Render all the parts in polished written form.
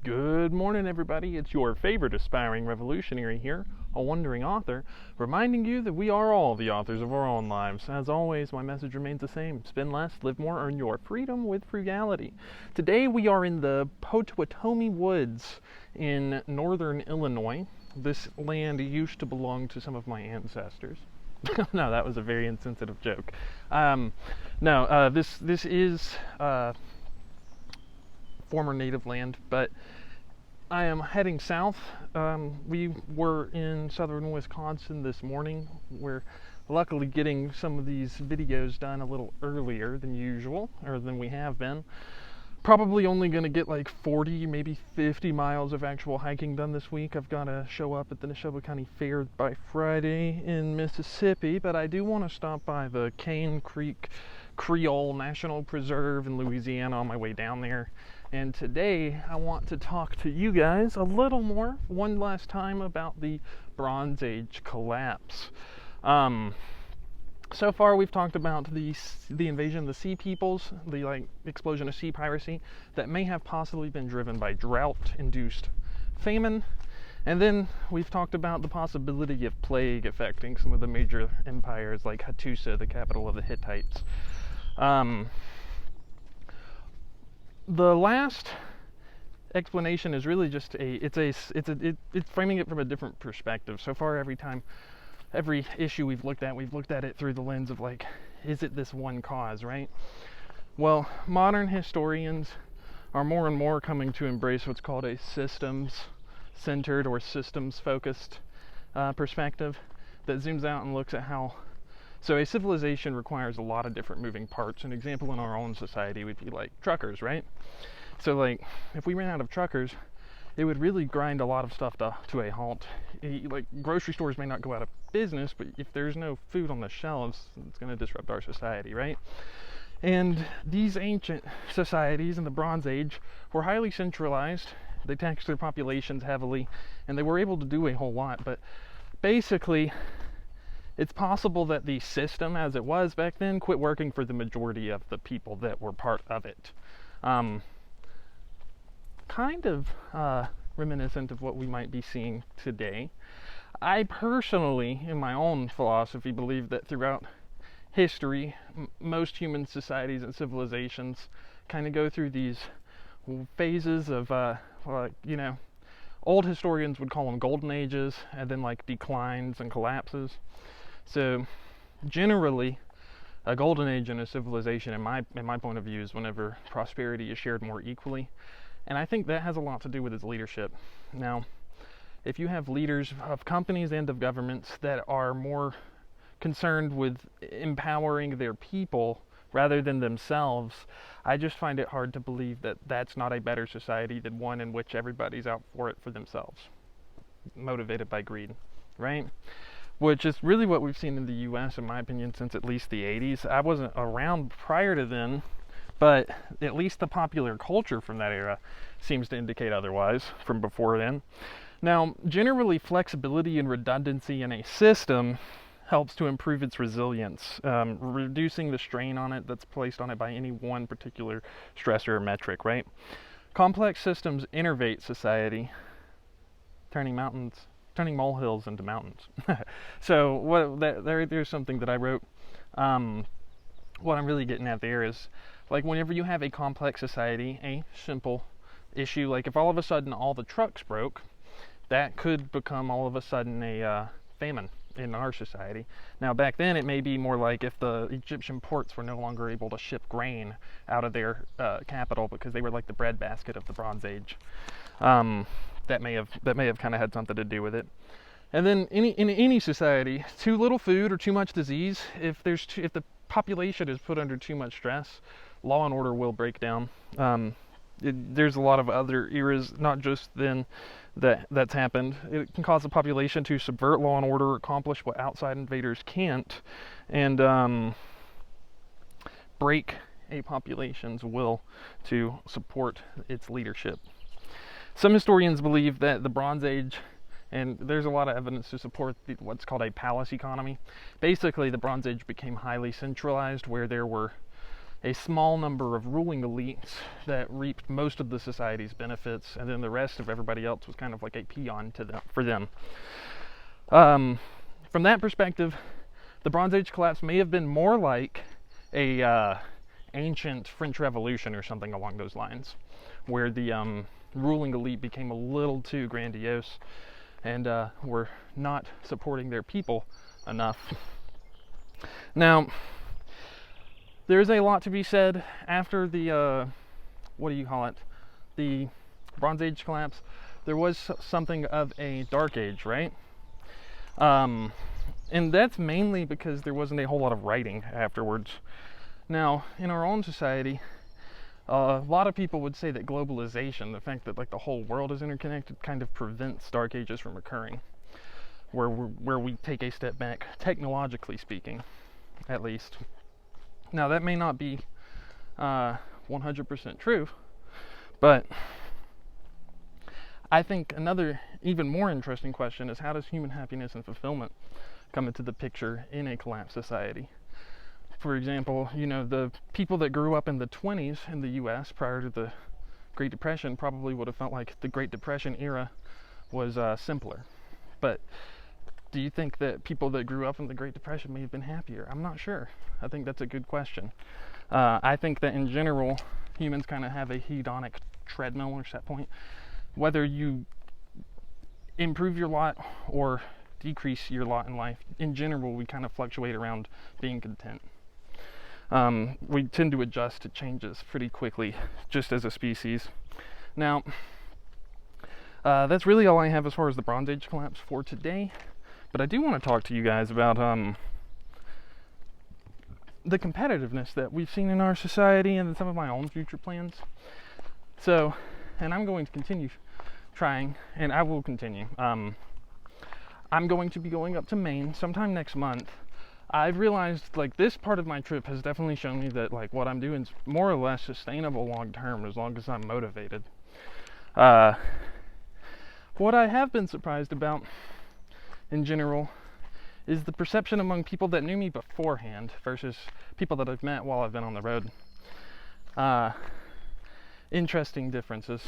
Good morning, everybody. It's your favorite aspiring revolutionary here, a wandering author, reminding you that we are all the authors of our own lives. As always, my message remains the same. Spend less, live more, earn your freedom with frugality. Today we are in the Potawatomi Woods in northern Illinois. This land used to belong to some of my ancestors. No, that was a very insensitive joke. This is former native land, but I am heading south. We were in southern Wisconsin this morning. We're luckily getting some of these videos done a little earlier than usual, or than we have been. Probably only going to get like 40, maybe 50 miles of actual hiking done this week. I've got to show up at the Neshoba County Fair by Friday in Mississippi, but I do want to stop by the Cane Creek Creole National Preserve in Louisiana on my way down there. And today I want to talk to you guys a little more, one last time, about the Bronze Age collapse. So far we've talked about the invasion of the sea peoples, the explosion of sea piracy that may have possibly been driven by drought-induced famine. And then we've talked about the possibility of plague affecting some of the major empires like Hattusa, the capital of the Hittites. The last explanation is really just it's framing it from a different perspective. So far, every issue we've looked at it through the lens of is it this one cause, right? Well, modern historians are more and more coming to embrace what's called a systems-centered or systems-focused perspective that zooms out and looks at how. So a civilization requires a lot of different moving parts. An example in our own society would be like truckers, right? So if we ran out of truckers, it would really grind a lot of stuff to a halt. Grocery stores may not go out of business, but if there's no food on the shelves, it's going to disrupt our society, right? And these ancient societies in the Bronze Age were highly centralized. They taxed their populations heavily, and they were able to do a whole lot. But basically, it's possible that the system as it was back then quit working for the majority of the people that were part of it. Kind of reminiscent of what we might be seeing today. I personally, in my own philosophy, believe that throughout history, most human societies and civilizations kind of go through these phases of, old historians would call them golden ages, and then declines and collapses. So generally, a golden age in a civilization, in my point of view, is whenever prosperity is shared more equally. And I think that has a lot to do with its leadership. Now, if you have leaders of companies and of governments that are more concerned with empowering their people rather than themselves, I just find it hard to believe that that's not a better society than one in which everybody's out for it for themselves, motivated by greed, right? Which is really what we've seen in the U.S., in my opinion, since at least the 80s. I wasn't around prior to then, but at least the popular culture from that era seems to indicate otherwise from before then. Now, generally, flexibility and redundancy in a system helps to improve its resilience, reducing the strain on it that's placed on it by any one particular stressor or metric, right? Complex systems innervate society, turning molehills into mountains. So there's something that I wrote. What I'm really getting at there is, whenever you have a complex society, a simple issue, if all of a sudden all the trucks broke, that could become all of a sudden a famine in our society. Now, back then, it may be more like if the Egyptian ports were no longer able to ship grain out of their capital because they were like the breadbasket of the Bronze Age. That may have kind of had something to do with it. And then in any society, too little food or too much disease, if the population is put under too much stress, law and order will break down. There's a lot of other eras, not just then, that's happened. It can cause the population to subvert law and order, accomplish what outside invaders can't, and break a population's will to support its leadership. Some historians believe that the Bronze Age, and there's a lot of evidence to support what's called a palace economy. Basically, the Bronze Age became highly centralized, where there were a small number of ruling elites that reaped most of the society's benefits, and then the rest of everybody else was kind of like a peon for them. From that perspective, the Bronze Age collapse may have been more like a ancient French Revolution or something along those lines, where the ruling elite became a little too grandiose and were not supporting their people enough. Now, there's a lot to be said after the, the Bronze Age collapse. There was something of a Dark Age, right? And that's mainly because there wasn't a whole lot of writing afterwards. Now, in our own society, a lot of people would say that globalization, the fact that like the whole world is interconnected, kind of prevents Dark Ages from occurring, where we take a step back, technologically speaking, at least. Now, that may not be 100% true, but I think another even more interesting question is, how does human happiness and fulfillment come into the picture in a collapsed society? For example, the people that grew up in the 20s in the US prior to the Great Depression probably would have felt like the Great Depression era was simpler. But do you think that people that grew up in the Great Depression may have been happier? I'm not sure. I think that's a good question. I think that in general, humans kind of have a hedonic treadmill or set point. Whether you improve your lot or decrease your lot in life, in general, we kind of fluctuate around being content. We tend to adjust to changes pretty quickly, just as a species. Now, that's really all I have as far as the Bronze Age collapse for today. But I do want to talk to you guys about the competitiveness that we've seen in our society and some of my own future plans. So, and I'm going to continue trying, and I will continue. I'm going to be going up to Maine sometime next month. I've realized like this part of my trip has definitely shown me that like what I'm doing is more or less sustainable long term, as long as I'm motivated. What I have been surprised about in general is the perception among people that knew me beforehand versus people that I've met while I've been on the road. Interesting differences.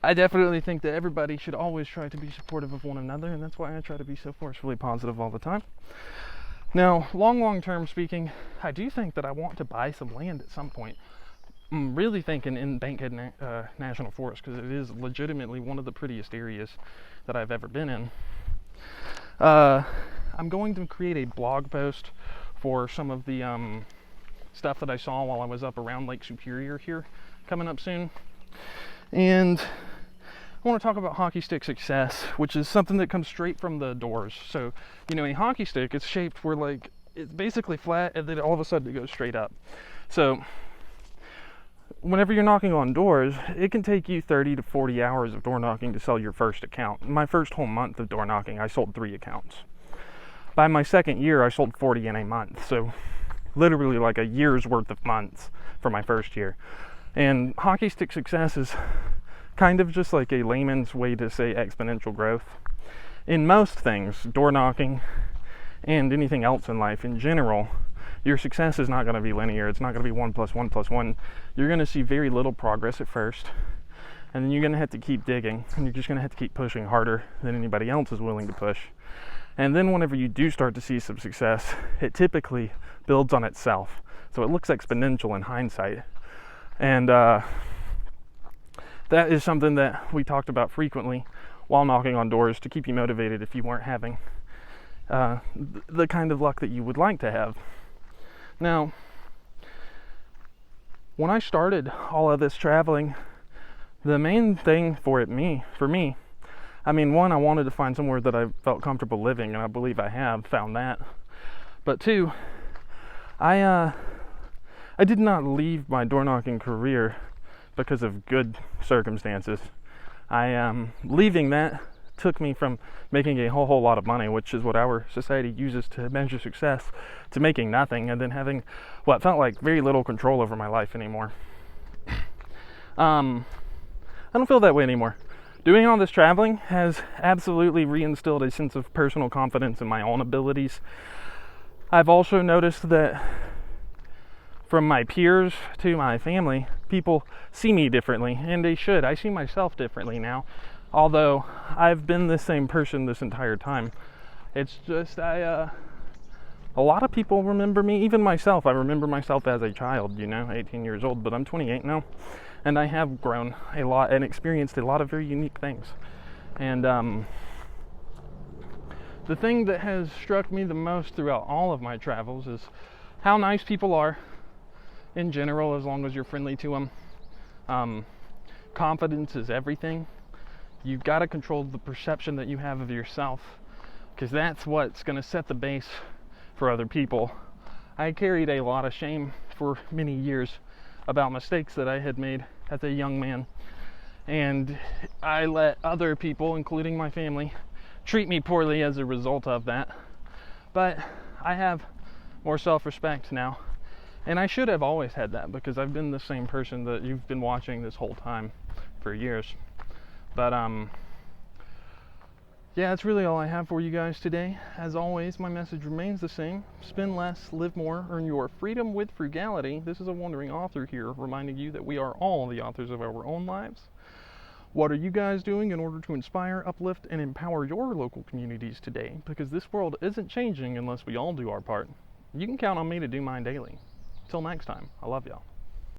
I definitely think that everybody should always try to be supportive of one another, and that's why I try to be so forcefully positive all the time. Now, long term speaking, I do think that I want to buy some land at some point. I'm really thinking in Bankhead National Forest, because it is legitimately one of the prettiest areas that I've ever been in. I'm going to create a blog post for some of the stuff that I saw while I was up around Lake Superior here, coming up soon. And I want to talk about hockey stick success, which is something that comes straight from the doors. So, a hockey stick is shaped where like it's basically flat, and then all of a sudden it goes straight up. So whenever you're knocking on doors, it can take you 30 to 40 hours of door knocking to sell your first account. My first whole month of door knocking, I sold 3 accounts. By my second year, I sold 40 in a month. So literally like a year's worth of months for my first year. And hockey stick success is kind of just like a layman's way to say exponential growth. In most things, door knocking and anything else in life in general, your success is not going to be linear. It's not going to be 1 + 1 + 1. You're going to see very little progress at first, and then you're going to have to keep digging, and you're just going to have to keep pushing harder than anybody else is willing to push. And then whenever you do start to see some success, it typically builds on itself. So it looks exponential in hindsight. And that is something that we talked about frequently while knocking on doors to keep you motivated if you weren't having the kind of luck that you would like to have. Now, when I started all of this traveling, the main thing for me, I wanted to find somewhere that I felt comfortable living, and I believe I have found that. But 2, I did not leave my door knocking career because of good circumstances. Leaving that took me from making a whole lot of money, which is what our society uses to measure success, to making nothing, and then having what felt like very little control over my life anymore. I don't feel that way anymore. Doing all this traveling has absolutely reinstilled a sense of personal confidence in my own abilities. I've also noticed that from my peers to my family, people see me differently, and they should. I see myself differently now, although I've been the same person this entire time. It's just a lot of people remember me, even myself. I remember myself as a child, 18 years old, but I'm 28 now, and I have grown a lot and experienced a lot of very unique things. And the thing that has struck me the most throughout all of my travels is how nice people are in general, as long as you're friendly to them. Confidence is everything. You've got to control the perception that you have of yourself, because that's what's going to set the base for other people. I carried a lot of shame for many years about mistakes that I had made as a young man, and I let other people, including my family, treat me poorly as a result of that. But I have more self-respect now, and I should have always had that, because I've been the same person that you've been watching this whole time for years. But yeah, that's really all I have for you guys today. As always, my message remains the same: spend less, live more, earn your freedom with frugality. This is a wandering author here, reminding you that we are all the authors of our own lives. What are you guys doing in order to inspire, uplift, and empower your local communities today? Because this world isn't changing unless we all do our part. You can count on me to do mine daily. Till next time, I love y'all.